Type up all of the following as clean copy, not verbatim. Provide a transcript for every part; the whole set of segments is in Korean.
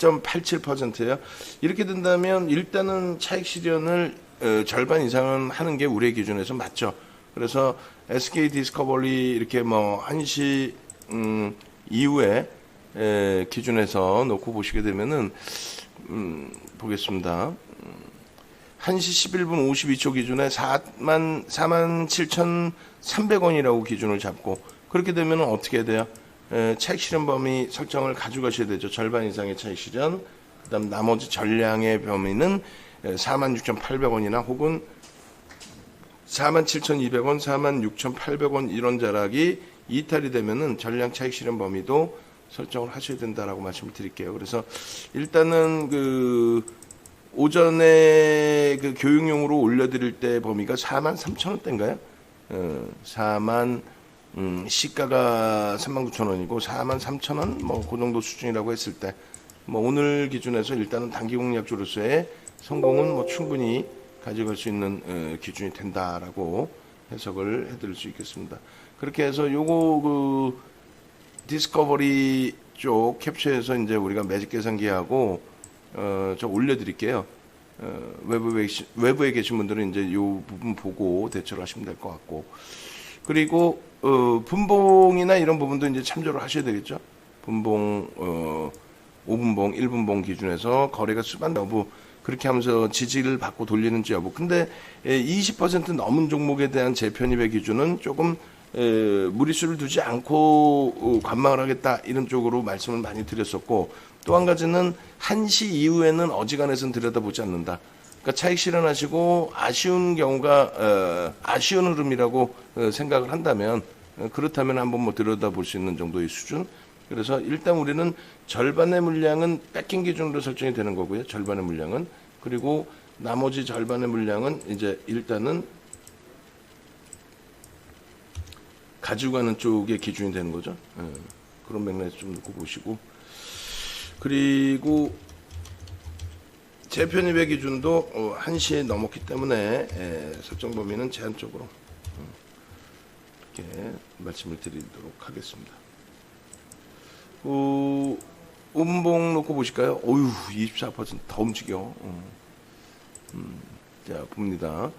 1.87%예요. 이렇게 된다면 일단은 차익 실현을 절반 이상은 하는 게 우리의 기준에서 맞죠. 그래서 SK 디스커버리 이렇게 뭐 1시 이후에 기준에서 놓고 보시게 되면은 보겠습니다. 1시 11분 52초 기준에 47,300원이라고 기준을 잡고 그렇게 되면 어떻게 해야 돼요? 차익 실현 범위 설정을 가져가셔야 되죠. 절반 이상의 차익 실현. 그다음 나머지 전량의 범위는 46,800원이나 혹은 47,200원, 46,800원 이런 자락이 이탈이 되면은 전량 차익 실현 범위도 설정을 하셔야 된다라고 말씀을 드릴게요. 그래서 일단은 그 오전에 그 교육용으로 올려드릴 때 범위가 43,000원대인가요? 4만 시가가 39,000원이고 43,000원 뭐 그 정도 수준이라고 했을 때 뭐 오늘 기준에서 일단은 단기 공략주로서의 성공은 뭐 충분히 가져갈 수 있는 기준이 된다라고 해석을 해드릴 수 있겠습니다. 그렇게 해서 요거 그 디스커버리 쪽 캡처해서 이제 우리가 매직 계산기하고 저 올려드릴게요. 외부에 계신 분들은 이제 요 부분 보고 대처를 하시면 될 것 같고, 그리고 분봉이나 이런 부분도 이제 참조를 하셔야 되겠죠. 분봉 5분봉, 1분봉 기준에서 거래가 수반 여부 그렇게 하면서 지지를 받고 돌리는지 여부. 근데 20% 넘은 종목에 대한 재편입의 기준은 조금 무리수를 두지 않고 관망을 하겠다 이런 쪽으로 말씀을 많이 드렸었고, 또 한 가지는 1시 이후에는 어지간해서는 들여다보지 않는다. 그러니까 차익 실현하시고 아쉬운 경우가 아쉬운 흐름이라고 생각을 한다면 그렇다면 한번 뭐 들여다볼 수 있는 정도의 수준. 그래서 일단 우리는 절반의 물량은 뺏긴 기준으로 설정이 되는 거고요. 절반의 물량은. 그리고 나머지 절반의 물량은 이제 일단은 가지고 가는 쪽의 기준이 되는 거죠. 그런 맥락에서 좀 놓고 보시고. 그리고 재편입의 기준도 1시에 넘었기 때문에 설정 범위는 제한적으로 이렇게 말씀을 드리도록 하겠습니다. 5분봉 놓고 보실까요? 어휴, 24%더 움직여. 자, 봅니다.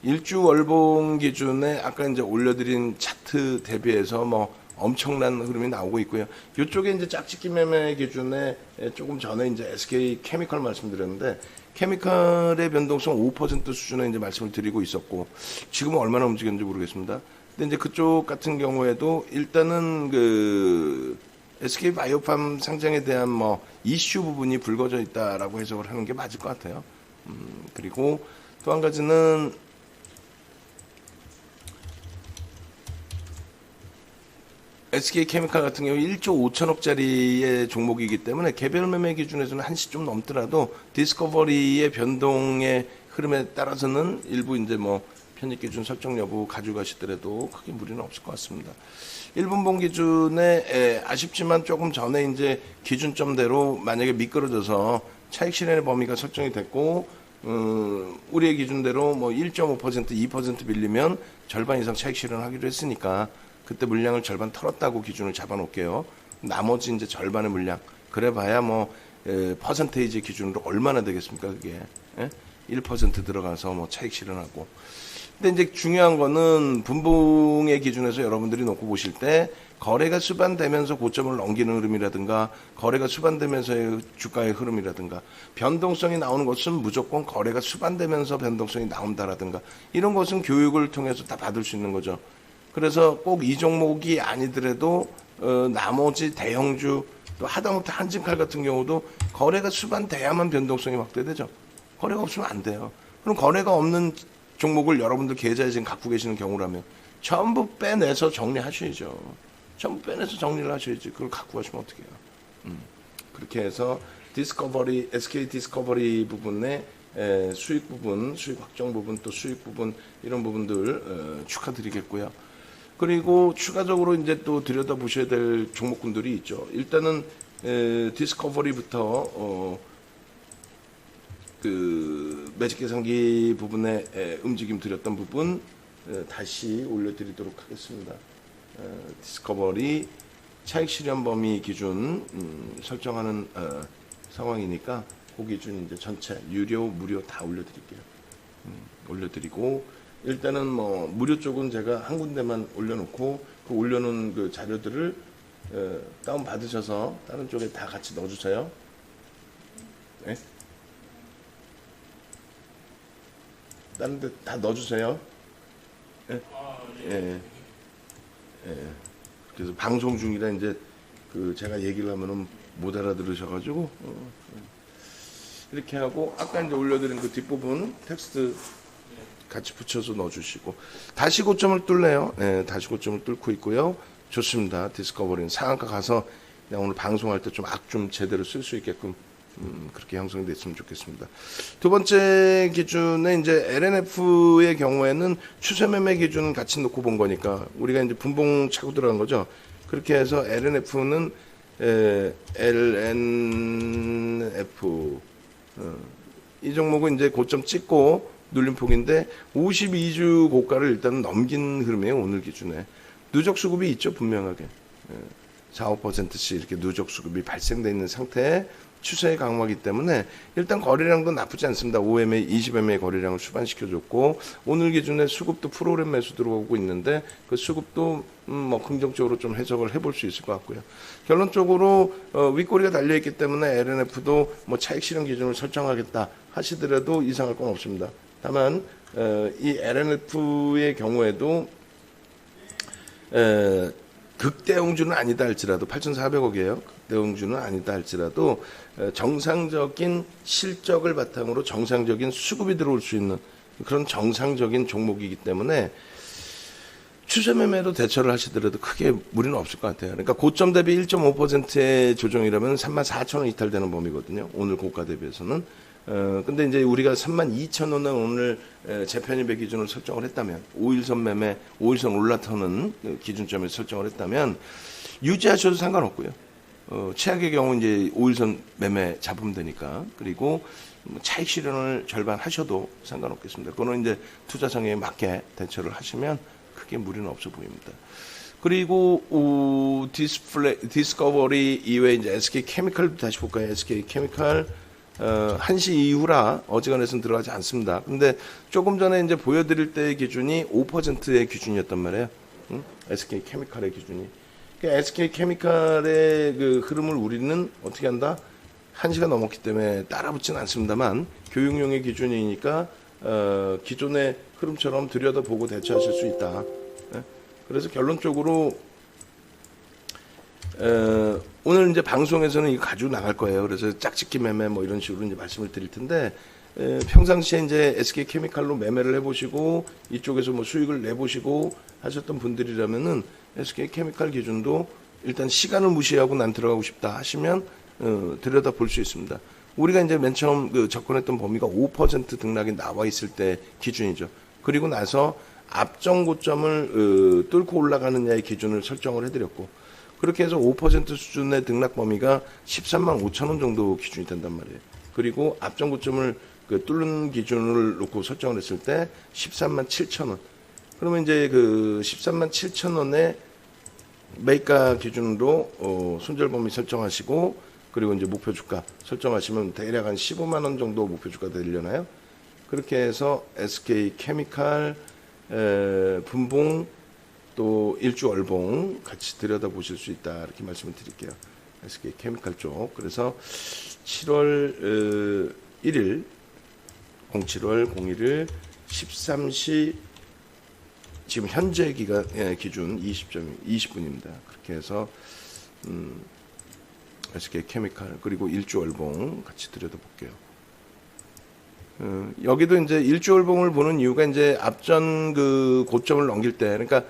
일주 월봉 기준에 아까 이제 올려드린 차트 대비해서 뭐 엄청난 흐름이 나오고 있고요. 이쪽에 이제 짝짓기 매매 기준에 조금 전에 이제 SK 케미컬 말씀드렸는데, 케미컬의 변동성 5% 수준에 이제 말씀을 드리고 있었고, 지금은 얼마나 움직였는지 모르겠습니다. 근데 이제 그쪽 같은 경우에도 일단은 그 SK 바이오팜 상장에 대한 뭐 이슈 부분이 불거져 있다라고 해석을 하는 게 맞을 것 같아요. 그리고 또 한 가지는 SK 케미칼 같은 경우 1조 5천억짜리의 종목이기 때문에 개별 매매 기준에서는 1시 좀 넘더라도 디스커버리의 변동의 흐름에 따라서는 일부 이제 뭐 편입 기준 설정 여부 가져가시더라도 크게 무리는 없을 것 같습니다. 1분봉 기준에 아쉽지만 조금 전에 이제 기준점대로 만약에 미끄러져서 차익 실현의 범위가 설정이 됐고 우리의 기준대로 뭐 1.5% 2% 빌리면 절반 이상 차익 실현하기로 했으니까 그때 물량을 절반 털었다고 기준을 잡아놓을게요. 나머지 이제 절반의 물량. 그래봐야 뭐 퍼센테이지 기준으로 얼마나 되겠습니까? 그게 1% 들어가서 뭐 차익 실현하고. 근데 이제 중요한 거는 분봉의 기준에서 여러분들이 놓고 보실 때 거래가 수반되면서 고점을 넘기는 흐름이라든가 거래가 수반되면서의 주가의 흐름이라든가 변동성이 나오는 것은 무조건 거래가 수반되면서 변동성이 나온다라든가 이런 것은 교육을 통해서 다 받을 수 있는 거죠. 그래서 꼭 이 종목이 아니더라도 나머지 대형주 또 하다못해 한진칼 같은 경우도 거래가 수반돼야만 변동성이 확대되죠. 거래가 없으면 안 돼요. 그럼 거래가 없는 종목을 여러분들 계좌에 지금 갖고 계시는 경우라면 전부 빼내서 정리하셔야죠. 전부 빼내서 정리를 하셔야지. 그걸 갖고 가시면 어떡해요. 그렇게 해서 디스커버리, SK 디스커버리 부분의 수익 부분, 수익 확정 부분, 또 수익 부분 이런 부분들 축하드리겠고요. 그리고 추가적으로 이제 또 들여다보셔야 될 종목군들이 있죠. 일단은 디스커버리부터 그 매직 계산기 부분에 움직임 드렸던 부분 다시 올려드리도록 하겠습니다. 디스커버리 차익 실현 범위 기준 설정하는 상황이니까 그 기준 이제 전체 유료, 무료 다 올려드릴게요. 올려드리고 일단은 뭐 무료 쪽은 제가 한 군데만 올려놓고 그 올려놓은 그 자료들을 다운 받으셔서 다른 쪽에 다 같이 넣어주세요. 네? 다른 데 다 넣어주세요. 예? 예. 예. 그래서 방송 중이라 이제 그 제가 얘기를 하면은 못 알아들으셔가지고 이렇게 하고 아까 이제 올려드린 그 뒷부분 텍스트 같이 붙여서 넣어주시고 다시 고점을 뚫네요. 네, 다시 고점을 뚫고 있고요. 좋습니다. 디스커버리는 상한가 가서 그냥 오늘 방송할 때 좀 악 좀 제대로 쓸 수 있게끔 그렇게 형성이 됐으면 좋겠습니다. 두 번째 기준에 이제 LNF의 경우에는 추세 매매 기준은 같이 놓고 본 거니까 우리가 이제 분봉 차고 들어간 거죠. 그렇게 해서 LNF는 LNF 이 종목은 이제 고점 찍고 눌림폭인데 52주 고가를 일단 넘긴 흐름이에요. 오늘 기준에 누적 수급이 있죠. 분명하게 4, 5%씩 이렇게 누적 수급이 발생되어 있는 상태에 추세의 강화이기 때문에 일단 거래량도 나쁘지 않습니다. 5MA, 20MA 거래량을 수반시켜줬고 오늘 기준에 수급도 프로그램 매수 들어오고 있는데 그 수급도 뭐 긍정적으로 좀 해석을 해볼 수 있을 것 같고요. 결론적으로 윗꼬리가 달려있기 때문에 LNF도 뭐 차익 실현 기준을 설정하겠다 하시더라도 이상할 건 없습니다. 다만 이 LNF의 경우에도 극대홍주는 아니다 할지라도 8,400억이에요. 극대홍주는 아니다 할지라도 정상적인 실적을 바탕으로 정상적인 수급이 들어올 수 있는 그런 정상적인 종목이기 때문에 추세 매매로 대처를 하시더라도 크게 무리는 없을 것 같아요. 그러니까 고점 대비 1.5%의 조정이라면 34,000원 이탈되는 범위거든요. 오늘 고가 대비해서는. 근데 이제 우리가 32,000원을 오늘 재편입의 기준으로 설정을 했다면 5일선 매매, 5일선 올라타는 기준점에 설정을 했다면 유지하셔도 상관없고요. 최악의 경우 이제 5일선 매매 잡으면 되니까 그리고 차익 실현을 절반 하셔도 상관없겠습니다. 그거는 이제 투자 성향에 맞게 대처를 하시면 크게 무리는 없어 보입니다. 그리고 디스커버리 이외에 이제 SK 케미칼 다시 볼까요? SK 케미칼 1시 이후라 어지간해서는 들어가지 않습니다. 근데 조금 전에 이제 보여드릴 때의 기준이 5%의 기준이었단 말이에요. SK 케미칼의 기준이. 그러니까 SK 케미칼의 그 흐름을 우리는 어떻게 한다? 1시가 넘었기 때문에 따라붙지는 않습니다만 교육용의 기준이니까 기존의 흐름처럼 들여다보고 대처하실 수 있다. 그래서 결론적으로 오늘 이제 방송에서는 이거 가지고 나갈 거예요. 그래서 짝짓기 매매 뭐 이런 식으로 이제 말씀을 드릴 텐데, 평상시에 이제 SK 케미칼로 매매를 해보시고, 이쪽에서 뭐 수익을 내보시고 하셨던 분들이라면은 SK 케미칼 기준도 일단 시간을 무시하고 난 들어가고 싶다 하시면, 들여다 볼 수 있습니다. 우리가 이제 맨 처음 그 접근했던 범위가 5% 등락이 나와 있을 때 기준이죠. 그리고 나서 앞정 고점을 뚫고 올라가느냐의 기준을 설정을 해드렸고, 그렇게 해서 5% 수준의 등락 범위가 13만 5천 원 정도 기준이 된단 말이에요. 그리고 앞정 고점을 뚫는 기준을 놓고 설정을 했을 때 13만 7천 원. 그러면 이제 그 13만 7천 원의 매가 기준으로 손절 범위 설정하시고, 그리고 이제 목표 주가 설정하시면 대략 한 15만 원 정도 목표 주가 되려나요? 그렇게 해서 SK 케미칼 분봉 또 일주 월봉 같이 들여다보실 수 있다 이렇게 말씀을 드릴게요. SK 케미칼 쪽. 그래서 7월 1일 07월 01일 13시 지금 현재 기준 20분입니다. 그렇게 해서 SK 케미칼 그리고 일주 월봉 같이 들여다볼게요. 여기도 이제 일주 월봉을 보는 이유가 이제 앞전 그 고점을 넘길 때, 그러니까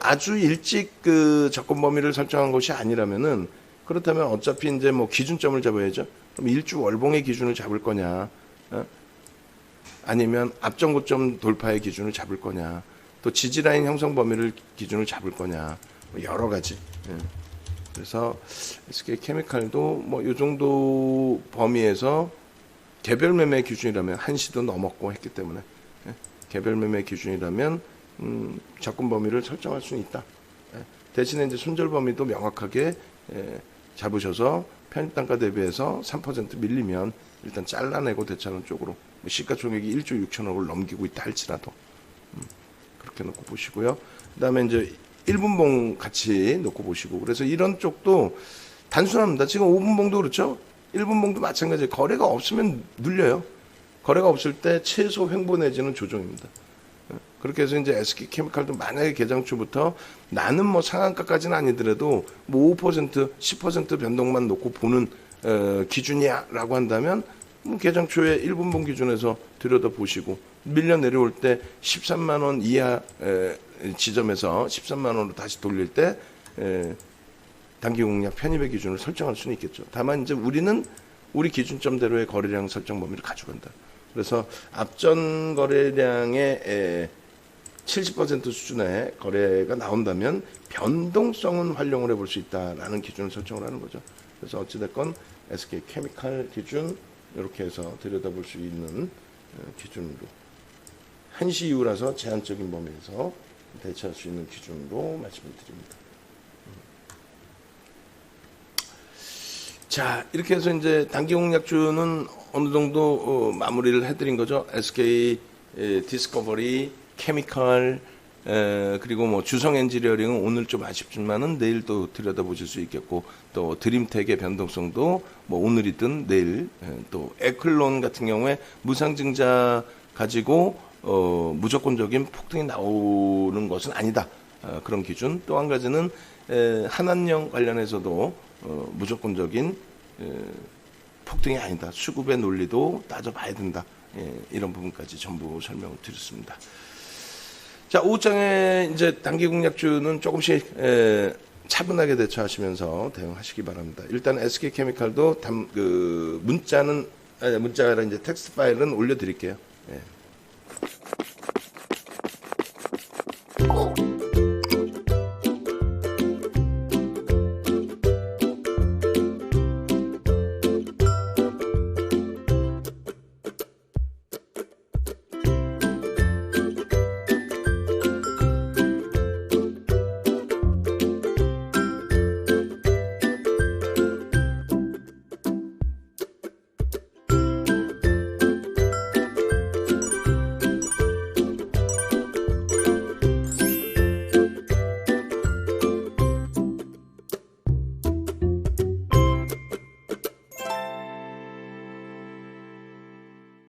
아주 일찍 그 접근 범위를 설정한 것이 아니라면은, 그렇다면 어차피 이제 뭐 기준점을 잡아야죠. 그럼 일주 월봉의 기준을 잡을 거냐, 아니면 앞전 고점 돌파의 기준을 잡을 거냐, 또 지지라인 형성 범위를 기준을 잡을 거냐, 뭐 여러 가지. 그래서 SK 케미칼도 뭐 이 정도 범위에서 개별 매매 기준이라면 1시도 넘었고 했기 때문에 개별 매매 기준이라면 접근 범위를 설정할 수는 있다. 대신에 이제 손절 범위도 명확하게 잡으셔서 편입단가 대비해서 3% 밀리면 일단 잘라내고 대차는 쪽으로 뭐 시가총액이 1조 6천억을 넘기고 있다 할지라도 그렇게 놓고 보시고요. 그다음에 이제 1분봉 같이 놓고 보시고 그래서 이런 쪽도 단순합니다. 지금 5분봉도 그렇죠. 1분봉도 마찬가지예요. 거래가 없으면 눌려요. 거래가 없을 때 최소 횡보 내지는 조정입니다. 그렇게 해서 이제 SK케미칼도 만약에 개장 초부터 나는 뭐 상한가까지는 아니더라도 뭐 5%, 10% 변동만 놓고 보는 기준이야라고 한다면 뭐 개장 초에 1분봉 기준에서 들여다보시고 밀려 내려올 때 13만 원 이하 지점에서 13만 원으로 다시 돌릴 때 단기 공략 편입의 기준을 설정할 수는 있겠죠. 다만 이제 우리는 우리 기준점대로의 거래량 설정 범위를 가져간다. 그래서 앞전 거래량의 70% 수준의 거래가 나온다면 변동성은 활용을 해볼 수 있다라는 기준을 설정을 하는 거죠. 그래서 어찌됐건 SK케미칼 기준 이렇게 해서 들여다볼 수 있는 기준으로 1시 이후라서 제한적인 범위에서 대처할 수 있는 기준으로 말씀을 드립니다. 자, 이렇게 해서 이제 단기 공략주는 어느 정도 마무리를 해드린 거죠. SK 디스커버리, 케미칼, 그리고 뭐 주성 엔지니어링은 오늘 좀 아쉽지만은 내일 또 들여다보실 수 있겠고, 또 드림텍의 변동성도 뭐 오늘이든 내일, 또 에클론 같은 경우에 무상증자 가지고 무조건적인 폭등이 나오는 것은 아니다. 그런 기준. 또 한 가지는 한한령 관련해서도 무조건적인 폭등이 아니다. 수급의 논리도 따져봐야 된다. 이런 부분까지 전부 설명을 드렸습니다. 자, 오후장에 이제 단기 공략주는 조금씩 차분하게 대처하시면서 대응하시기 바랍니다. 일단 SK케미칼도 문자가 아니라 이제 텍스트 파일은 올려드릴게요. 예.